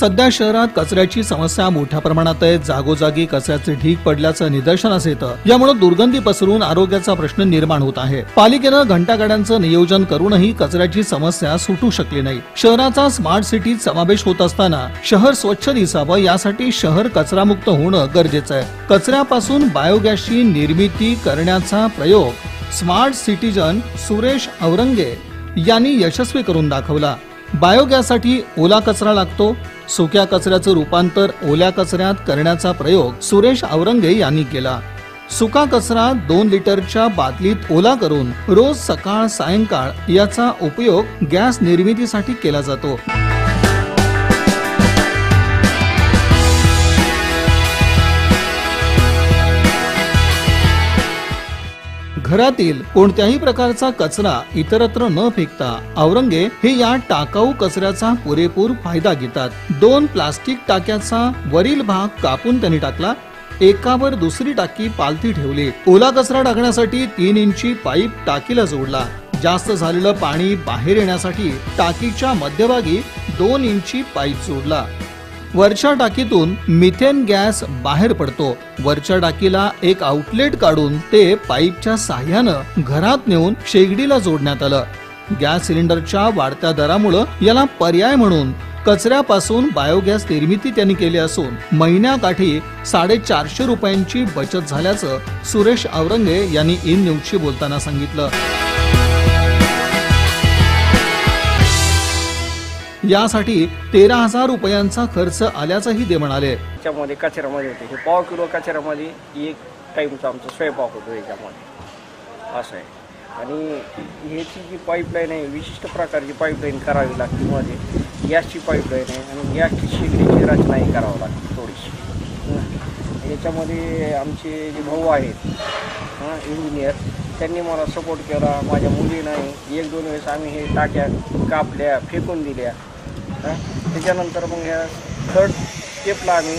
सध्या शहरात कचऱ्याची समस्या मोठ्या प्रमाणात आहे। जागोजागी कचऱ्याचे ढीग पडल्याचं निदर्शनास येतं। यामुळे दुर्गंधी पसरून आरोग्याचा प्रश्न निर्माण होत आहे। पालिकेनं घंटागाड्यांचं नियोजन करूनही कचऱ्याची समस्या सुटू शकली नाही। शहराचा स्मार्ट सिटीत समावेश होत असताना शहर स्वच्छ दिसावं यासाठी शहर कचरामुक्त होणं गरजेचं आहे। कचऱ्यापासून बायोगॅसची निर्मिती करण्याचा प्रयोग स्मार्ट सिटीजन सुरेश औरंगे यांनी यशस्वी करून दाखवला। बायोगॅससाठी ओला कचरा लागतो। सुक्या कचऱ्याचं रूपांतर ओल्या कचऱ्यात करण्याचा प्रयोग सुरेश औरंगे यांनी केला। सुका कचरा 2 लिटरच्या बादलीत ओला करून रोज सकाळ सायंकाळ याचा उपयोग गॅस निर्मितीसाठी केला जातो। घरातील कोणत्याही प्रकारचा कचरा इतरत्र न फेकता औरंगे हे या टाकाऊ कचऱ्याचा पुरेपूर फायदा घेतात। 2 प्लास्टिक टाक्याचा वरील भाग कापून त्यांनी टाकला। एकावर दुसरी टाकी पालथी ठेवली। ओला कचरा टाकण्यासाठी 3 इंची पाईप टाकीला जोडला। जास्त झालेलं पाणी बाहेर येण्यासाठी टाकीच्या मध्यभागी 2 इंची पाईप जोडला। वरच्या टाकीतून मिथेन गॅस बाहेर पडतो। वरच्या टाकीला एक आउटलेट काढून ते पाईपच्या साह्यानं घरात नेऊन शेगडीला जोडण्यात आलं। गॅस सिलेंडरच्या वाढत्या दरामुळे याला पर्याय म्हणून कचऱ्यापासून बायोगॅस निर्मिती त्यांनी केली असून महिन्याकाठी 450 रुपयांची बचत झाल्याचं सुरेश औरंगे यांनी इन न्यूजशी बोलताना सांगितलं। यासाठी 13,000 रुपयांचा खर्च आल्याचंही ते म्हणाले। त्याच्यामध्ये कचऱ्यामध्ये होते हे 1.5 किलो कचऱ्यामध्ये 1 टाइमचा आमचा स्वयंपाक होतो याच्यामध्ये असं आहे। आणि ह्याची जी पाईपलाईन आहे विशिष्ट प्रकारची पाईपलाईन करावी लागते। मध्ये गॅसची पाईपलाईन आहे आणि गॅसची शेगडीची रचनाही करावी लागते थोडीशी। याच्यामध्ये आमचे जे भाऊ आहेत इंजिनियर त्यांनी मला सपोर्ट केला। माझ्या मुलीनं 1-2 वेळेस आम्ही हे टाक्या कापल्या फेकून दिल्या। त्याच्यानंतर मग ह्या 3rd स्टेपला आम्ही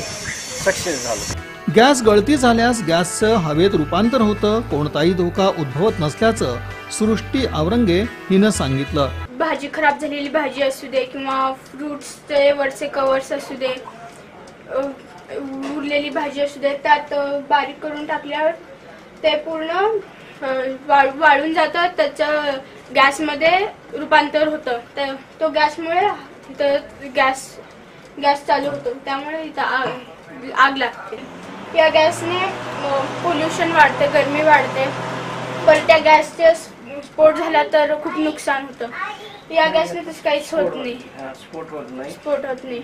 सक्सेस झालो। गॅस गळती झाल्यास गॅसचं हवेत रूपांतर होतं। कोणताही धोका उद्भवत नसल्याचं सृष्टी औरंगे हिनं सांगितलं। भाजी खराब झालेली भाजी असू दे किंवा फ्रूट्सचे वरचे कवर्स असू दे, उरलेली भाजी असू दे, त्यात बारीक करून टाकल्यावर ते पूर्ण वाळून जातं। त्याचं गॅसमध्ये रूपांतर होतं। तो गॅसमुळे गॅस चालू होतो, त्यामुळे इथं आग लागते। या गॅसने पोल्युशन वाढते, गरमी वाढते। परत त्या गॅसचे स्फोट झाला तर खूप नुकसान होतं। या गॅसने तसं काहीच होत नाही, स्फोट होत नाही।